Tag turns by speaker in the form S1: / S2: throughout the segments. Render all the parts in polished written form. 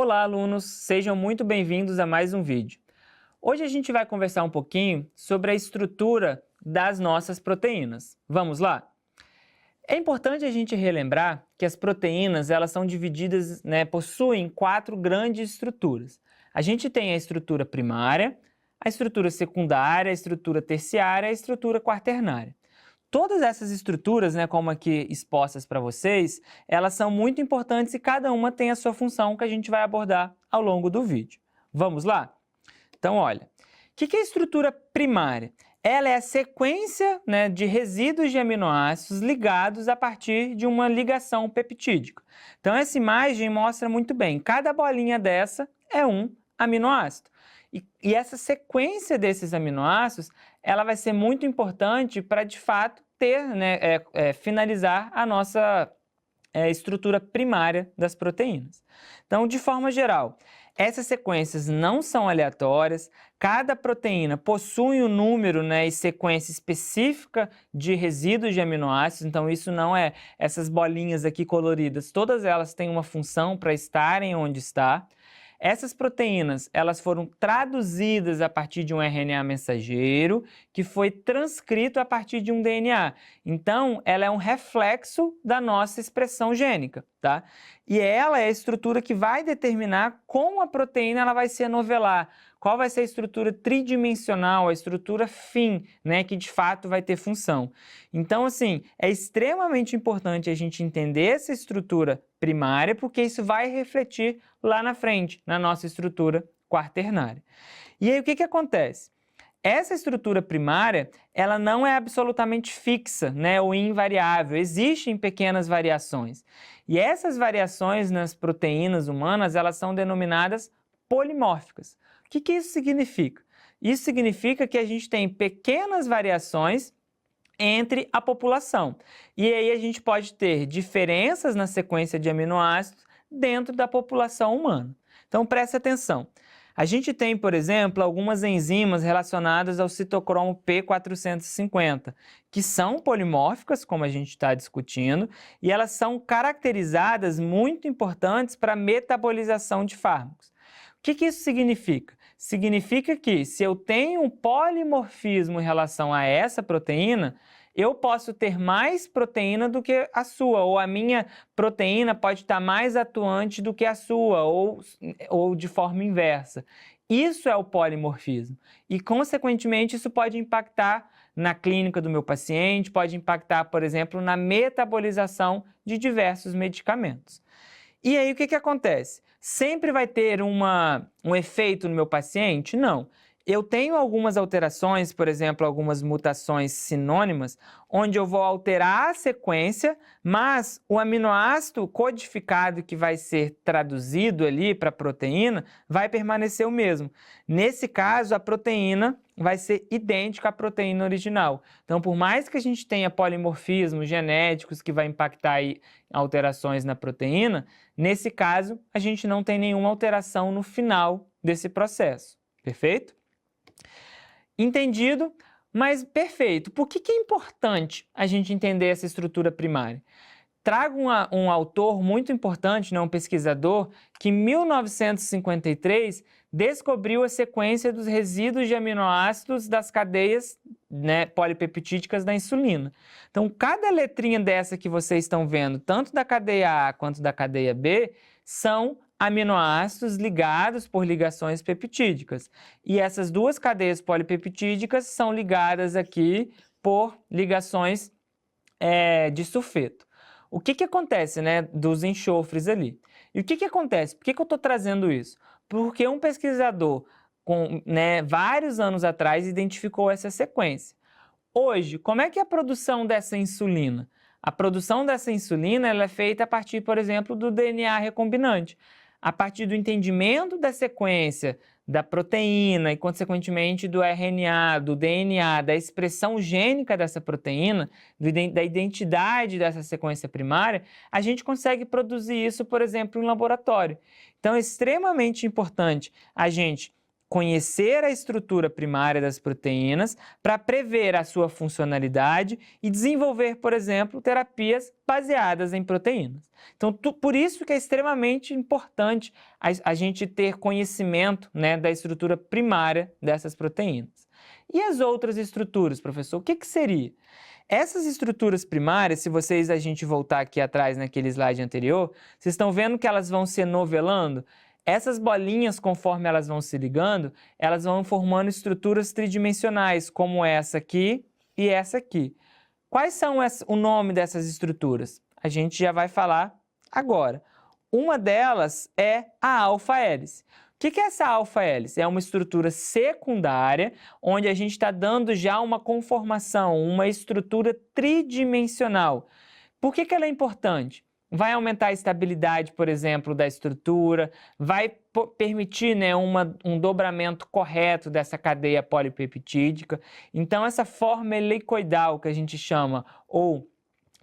S1: Olá, alunos! Sejam muito bem-vindos a mais um vídeo. Hoje a gente vai conversar um pouquinho sobre a estrutura das nossas proteínas. Vamos lá? É importante a gente relembrar que as proteínas elas são divididas, possuem 4 grandes estruturas. A gente tem a estrutura primária, a estrutura secundária, a estrutura terciária e a estrutura quaternária. Todas essas estruturas, como aqui expostas para vocês, elas são muito importantes e cada uma tem a sua função que a gente vai abordar ao longo do vídeo. Vamos lá? Então, olha, o que é a estrutura primária? Ela é a sequência de resíduos de aminoácidos ligados a partir de uma ligação peptídica. Então, essa imagem mostra muito bem, cada bolinha dessa é um aminoácido. E essa sequência desses aminoácidos, ela vai ser muito importante para, de fato, finalizar a nossa estrutura primária das proteínas. Então, de forma geral, essas sequências não são aleatórias, cada proteína possui um número e sequência específica de resíduos de aminoácidos, então isso não é essas bolinhas aqui coloridas, todas elas têm uma função para estarem onde está. Essas proteínas, elas foram traduzidas a partir de um RNA mensageiro, que foi transcrito a partir de um DNA. Então, ela é um reflexo da nossa expressão gênica, tá? E ela é a estrutura que vai determinar como a proteína ela vai se anovelar, qual vai ser a estrutura tridimensional, a estrutura fim, que de fato vai ter função. Então, assim, é extremamente importante a gente entender essa estrutura primária, porque isso vai refletir lá na frente, na nossa estrutura quaternária. E aí, o que acontece? Essa estrutura primária, ela não é absolutamente fixa, ou invariável, existem pequenas variações. E essas variações nas proteínas humanas, elas são denominadas polimórficas. O que isso significa? Isso significa que a gente tem pequenas variações entre a população. E aí a gente pode ter diferenças na sequência de aminoácidos dentro da população humana. Então preste atenção. A gente tem, por exemplo, algumas enzimas relacionadas ao citocromo P450, que são polimórficas, como a gente está discutindo, e elas são caracterizadas muito importantes para a metabolização de fármacos. O que isso significa? Significa que se eu tenho um polimorfismo em relação a essa proteína, eu posso ter mais proteína do que a sua, ou a minha proteína pode estar mais atuante do que a sua, ou de forma inversa. Isso é o polimorfismo e, consequentemente, isso pode impactar na clínica do meu paciente, pode impactar, por exemplo, na metabolização de diversos medicamentos. E aí, o que acontece? Sempre vai ter um efeito no meu paciente? Não. Eu tenho algumas alterações, por exemplo, algumas mutações sinônimas, onde eu vou alterar a sequência, mas o aminoácido codificado que vai ser traduzido ali para a proteína vai permanecer o mesmo. Nesse caso, a proteína vai ser idêntica à proteína original. Então, por mais que a gente tenha polimorfismos genéticos que vai impactar aí alterações na proteína, nesse caso, a gente não tem nenhuma alteração no final desse processo. Perfeito? Entendido? Mas perfeito. Por que é importante a gente entender essa estrutura primária? Trago um autor muito importante, um pesquisador, que em 1953 descobriu a sequência dos resíduos de aminoácidos das cadeias polipeptídicas da insulina. Então, cada letrinha dessa que vocês estão vendo, tanto da cadeia A quanto da cadeia B, são aminoácidos ligados por ligações peptídicas. E essas duas cadeias polipeptídicas são ligadas aqui por ligações de sulfeto. O que acontece dos enxofres ali? E o que acontece? Por que eu estou trazendo isso? Porque um pesquisador, vários anos atrás, identificou essa sequência. Hoje, como é que é a produção dessa insulina? A produção dessa insulina ela é feita a partir, por exemplo, do DNA recombinante. A partir do entendimento da sequência da proteína e, consequentemente, do RNA, do DNA, da expressão gênica dessa proteína, da identidade dessa sequência primária, a gente consegue produzir isso, por exemplo, em laboratório. Então, é extremamente importante a gente conhecer a estrutura primária das proteínas para prever a sua funcionalidade e desenvolver, por exemplo, terapias baseadas em proteínas. Então, por isso que é extremamente importante a gente ter conhecimento, né, da estrutura primária dessas proteínas. E as outras estruturas, professor, o que seria? Essas estruturas primárias, se a gente voltar aqui atrás naquele slide anterior, vocês estão vendo que elas vão se novelando? Essas bolinhas, conforme elas vão se ligando, elas vão formando estruturas tridimensionais, como essa aqui e essa aqui. Quais são o nome dessas estruturas? A gente já vai falar agora. Uma delas é a alfa-hélice. O que é essa alfa-hélice? É uma estrutura secundária, onde a gente está dando já uma conformação, uma estrutura tridimensional. Por que ela é importante? Vai aumentar a estabilidade, por exemplo, da estrutura, vai permitir, né, um dobramento correto dessa cadeia polipeptídica. Então, essa forma helicoidal que a gente chama, ou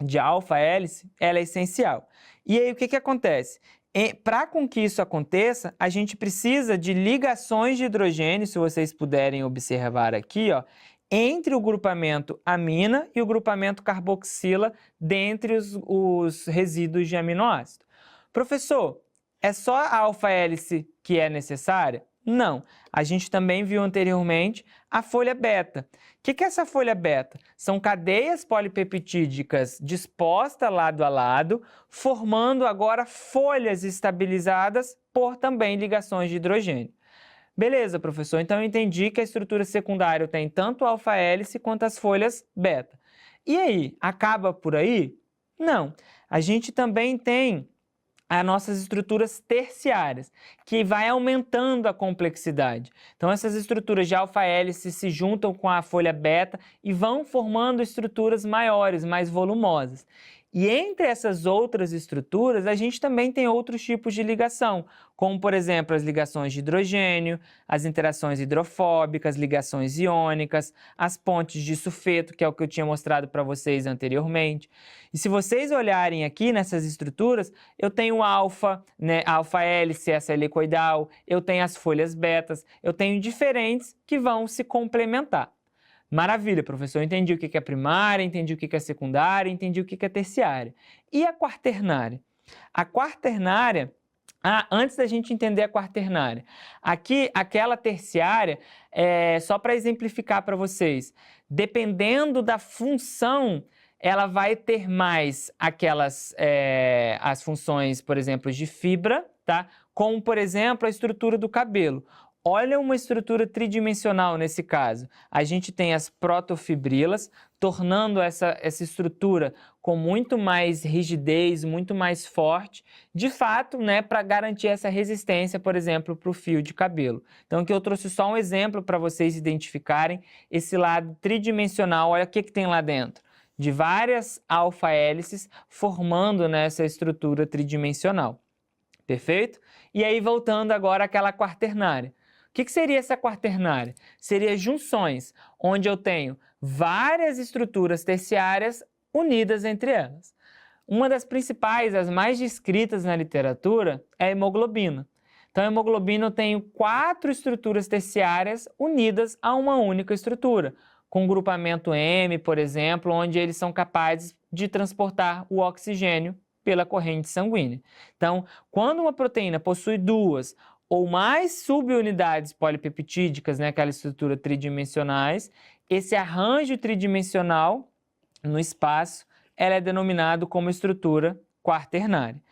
S1: de alfa-hélice, ela é essencial. E aí, o que acontece? Para com que isso aconteça, a gente precisa de ligações de hidrogênio, se vocês puderem observar aqui, ó, entre o grupamento amina e o grupamento carboxila dentre os resíduos de aminoácido. Professor, é só a alfa-hélice que é necessária? Não. A gente também viu anteriormente a folha beta. O que é essa folha beta? São cadeias polipeptídicas dispostas lado a lado, formando agora folhas estabilizadas por também ligações de hidrogênio. Beleza, professor, então eu entendi que a estrutura secundária tem tanto alfa-hélice quanto as folhas beta. E aí, acaba por aí? Não. A gente também tem as nossas estruturas terciárias, que vai aumentando a complexidade. Então, essas estruturas de alfa-hélice se juntam com a folha beta e vão formando estruturas maiores, mais volumosas. E entre essas outras estruturas, a gente também tem outros tipos de ligação, como, por exemplo, as ligações de hidrogênio, as interações hidrofóbicas, ligações iônicas, as pontes de sulfeto, que é o que eu tinha mostrado para vocês anteriormente. E se vocês olharem aqui nessas estruturas, eu tenho alfa, né, alfa-hélice, essa helicoidal, eu tenho as folhas betas, eu tenho diferentes que vão se complementar. Maravilha, professor, eu entendi o que é primária, entendi o que é secundária, entendi o que é terciária. E a quaternária? A quaternária, antes da gente entender a quaternária, aqui, aquela terciária, só para exemplificar para vocês, dependendo da função, ela vai ter mais aquelas, as funções, por exemplo, de fibra, tá? Como, por exemplo, a estrutura do cabelo. Olha uma estrutura tridimensional nesse caso. A gente tem as protofibrilas, tornando essa estrutura com muito mais rigidez, muito mais forte, de fato, né, para garantir essa resistência, por exemplo, para o fio de cabelo. Então, aqui eu trouxe só um exemplo para vocês identificarem esse lado tridimensional. Olha o que tem lá dentro. De várias alfa-hélices formando, né, essa estrutura tridimensional. Perfeito? E aí, voltando agora àquela quaternária. O que seria essa quaternária? Seria junções, onde eu tenho várias estruturas terciárias unidas entre elas. Uma das principais, as mais descritas na literatura, é a hemoglobina. Então, a hemoglobina eu tenho 4 estruturas terciárias unidas a uma única estrutura, com grupamento M, por exemplo, onde eles são capazes de transportar o oxigênio pela corrente sanguínea. Então, quando uma proteína possui 2 ou mais subunidades polipeptídicas, né, aquela estrutura tridimensionais, esse arranjo tridimensional no espaço, ela é denominado como estrutura quaternária.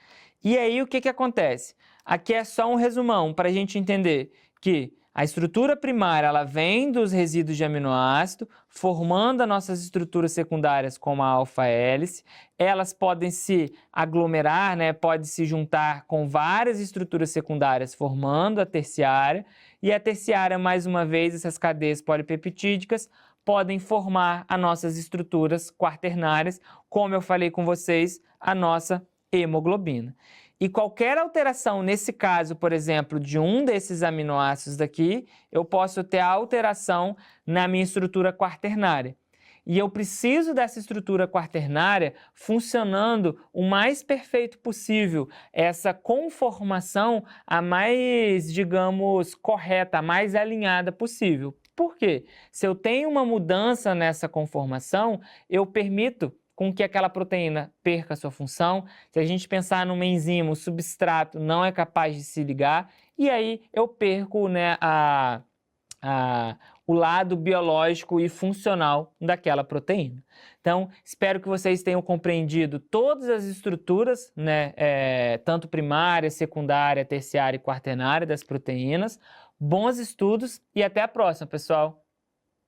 S1: E aí o que acontece? Aqui é só um resumão para a gente entender que a estrutura primária ela vem dos resíduos de aminoácido, formando as nossas estruturas secundárias como a alfa-hélice. Elas podem se aglomerar, né? Podem se juntar com várias estruturas secundárias, formando a terciária. E a terciária, mais uma vez, essas cadeias polipeptídicas podem formar as nossas estruturas quaternárias, como eu falei com vocês, a nossa hemoglobina. E qualquer alteração, nesse caso, por exemplo, de um desses aminoácidos daqui, eu posso ter a alteração na minha estrutura quaternária. e eu preciso dessa estrutura quaternária funcionando o mais perfeito possível, essa conformação a mais, digamos, correta, a mais alinhada possível. Por quê? Se eu tenho uma mudança nessa conformação, eu permito com que aquela proteína perca a sua função. Se a gente pensar numa enzima, o substrato não é capaz de se ligar, e aí eu perco, né, o lado biológico e funcional daquela proteína. Então, espero que vocês tenham compreendido todas as estruturas, né, tanto primária, secundária, terciária e quaternária das proteínas. Bons estudos e até a próxima, pessoal!